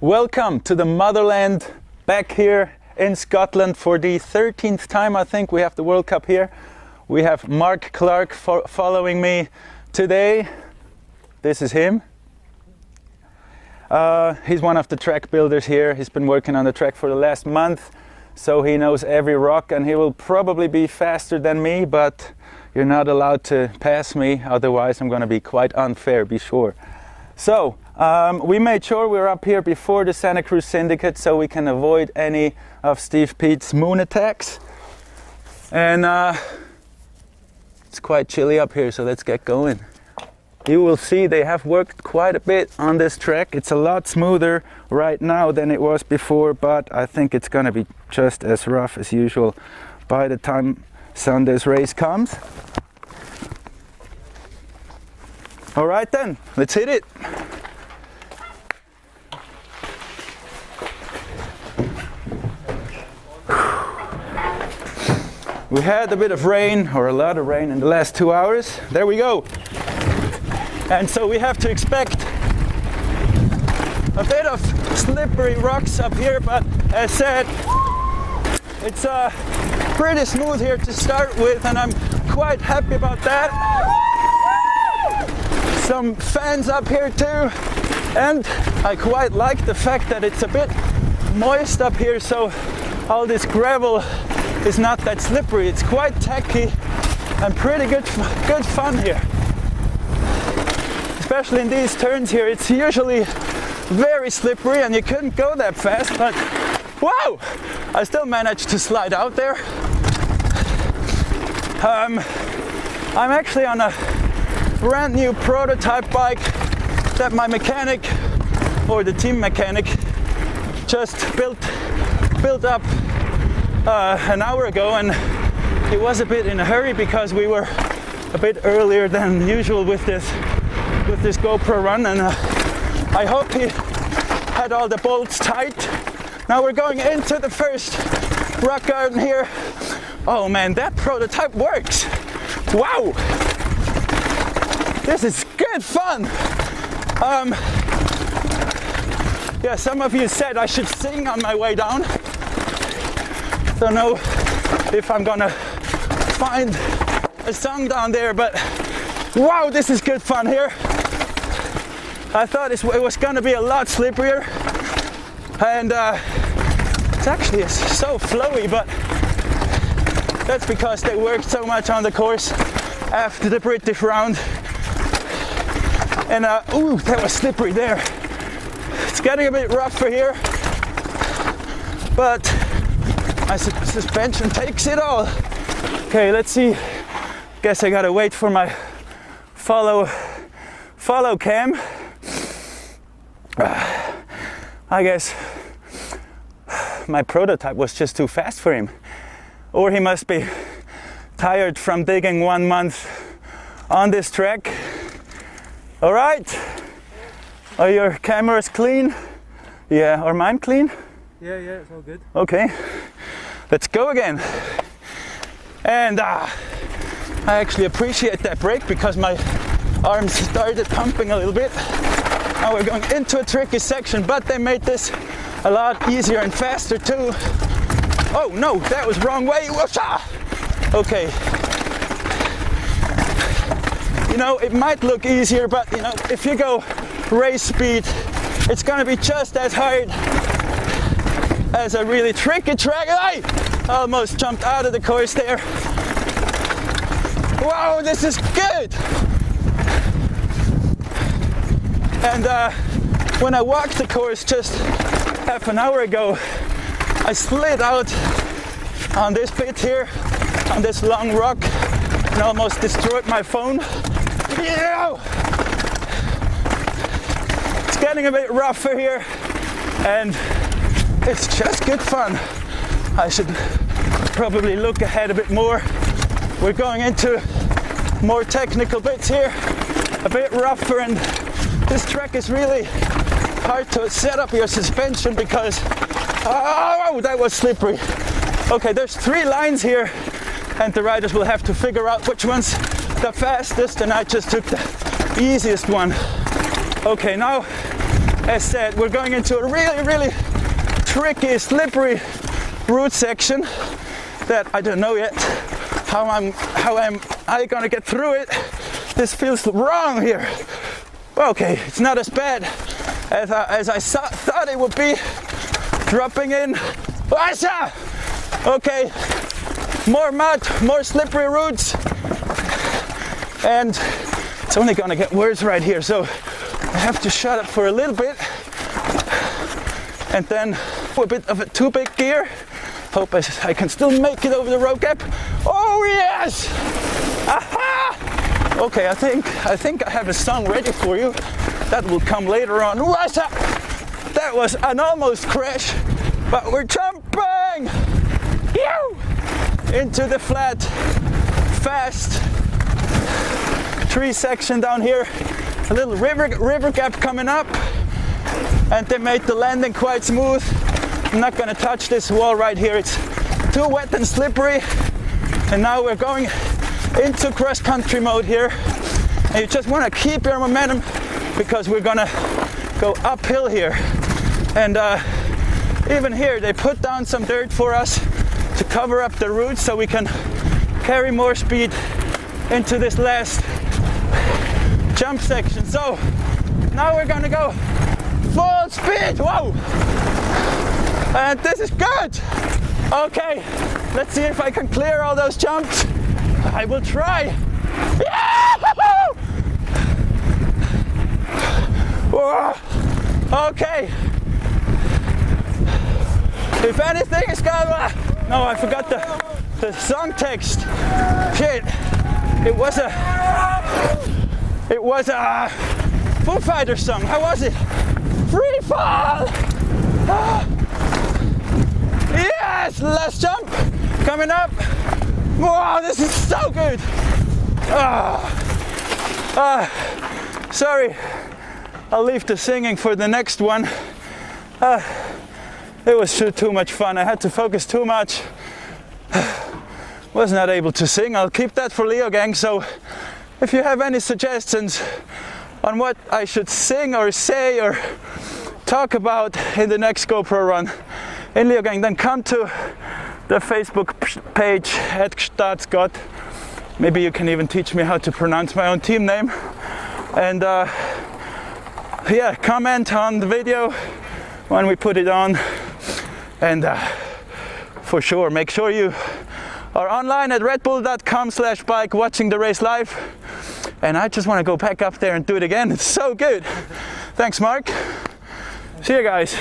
Welcome to the motherland, back here in Scotland for the 13th time, I think. We have the World Cup here. We have Mark Clark following me today. This is him. He's one of the track builders here. He's been working on the track for the last month, so he knows every rock, and he will probably be faster than me, but you're not allowed to pass me, otherwise I'm going to be quite unfair, be sure. So, we made sure we were up here before the Santa Cruz Syndicate so we can avoid any of Steve Pete's moon attacks. And it's quite chilly up here, so let's get going. You will see they have worked quite a bit on this track. It's a lot smoother right now than it was before, but I think it's going to be just as rough as usual by the time Sunday's race comes. All right then, let's hit it. We had a bit of rain, or a lot of rain in the last 2 hours. There we go. And so we have to expect a bit of slippery rocks up here, but as said, it's pretty smooth here to start with, and I'm quite happy about that. Some fans up here too, and I quite like the fact that it's a bit moist up here, so all this gravel is not that slippery. It's quite tacky and pretty good fun here. Especially in these turns here, it's usually very slippery and you couldn't go that fast, but wow! I still managed to slide out there. I'm actually on a brand new prototype bike that my mechanic, or the team mechanic, just built up an hour ago, and he was a bit in a hurry because we were a bit earlier than usual with this GoPro run, and I hope he had all the bolts tight. Now we're going into the first rock garden here. Oh man, that prototype works! Wow! This is good fun! Yeah, some of you said I should sing on my way down. Don't know if I'm gonna find a song down there, but wow, this is good fun here. I thought it was gonna be a lot slipperier, and it's actually so flowy, but that's because they worked so much on the course after the British round. And ooh, that was slippery there. It's getting a bit rougher here, but my suspension takes it all. Okay, let's see. Guess I gotta wait for my follow cam. I guess my prototype was just too fast for him, or he must be tired from digging 1 month on this track. All right, are your cameras clean? Yeah, are mine clean? Yeah, it's all good. Okay, let's go again. And I actually appreciate that brake because my arms started pumping a little bit. Now we're going into a tricky section, but they made this a lot easier and faster too. Oh no, that was wrong way. Whoosha! Okay. You know, it might look easier, but you know, if you go race speed, it's gonna be just as hard as a really tricky track. I almost jumped out of the course there. Wow, this is good! And when I walked the course just half an hour ago, I slid out on this bit here, on this long rock, and almost destroyed my phone. Yeah! It's getting a bit rougher here, and it's just good fun. I should probably look ahead a bit more. We're going into more technical bits here, a bit rougher, and this track is really hard to set up your suspension because, oh, that was slippery. Okay, there's 3 lines here, and the riders will have to figure out which one's the fastest, and I just took the easiest one. Okay, now as said, we're going into a really tricky, slippery route section that I don't know yet how am I gonna get through it. This feels wrong here. Okay, it's not as bad as I thought it would be. Dropping in. Okay, more mud, more slippery routes, and it's only gonna get worse right here, so I have to shut up for a little bit and then a bit of a too big gear. Hope I can still make it over the road gap. Oh yes! Aha! Okay, I think I have a song ready for you. That will come later on. That was an almost crash, but we're jumping into the flat, fast tree section down here. A little river gap coming up, and they made the landing quite smooth. I'm not gonna touch this wall right here. It's too wet and slippery. And now we're going into cross-country mode here. And you just wanna keep your momentum because we're gonna go uphill here. And even here, they put down some dirt for us to cover up the roots so we can carry more speed into this last jump section. So now we're gonna go full speed. Whoa! And this is good. Okay, let's see if I can clear all those jumps. I will try. Whoa. Okay. If anything is gonna... No, I forgot the song text. Shit. It was a Foo Fighters song. How was it? Free fall. Yes, last jump coming up. Wow, this is so good. Sorry, I'll leave the singing for the next one. It was too much fun. I had to focus too much. Was not able to sing. I'll keep that for Leogang. So if you have any suggestions on what I should sing or say or talk about in the next GoPro run in Leogang, then come to the Facebook page @Startscott. Maybe you can even teach me how to pronounce my own team name. And yeah, comment on the video when we put it on. And for sure, make sure you are online at redbull.com/bike watching the race live. And I just want to go back up there and do it again. It's so good. Thanks, Mark. See you guys.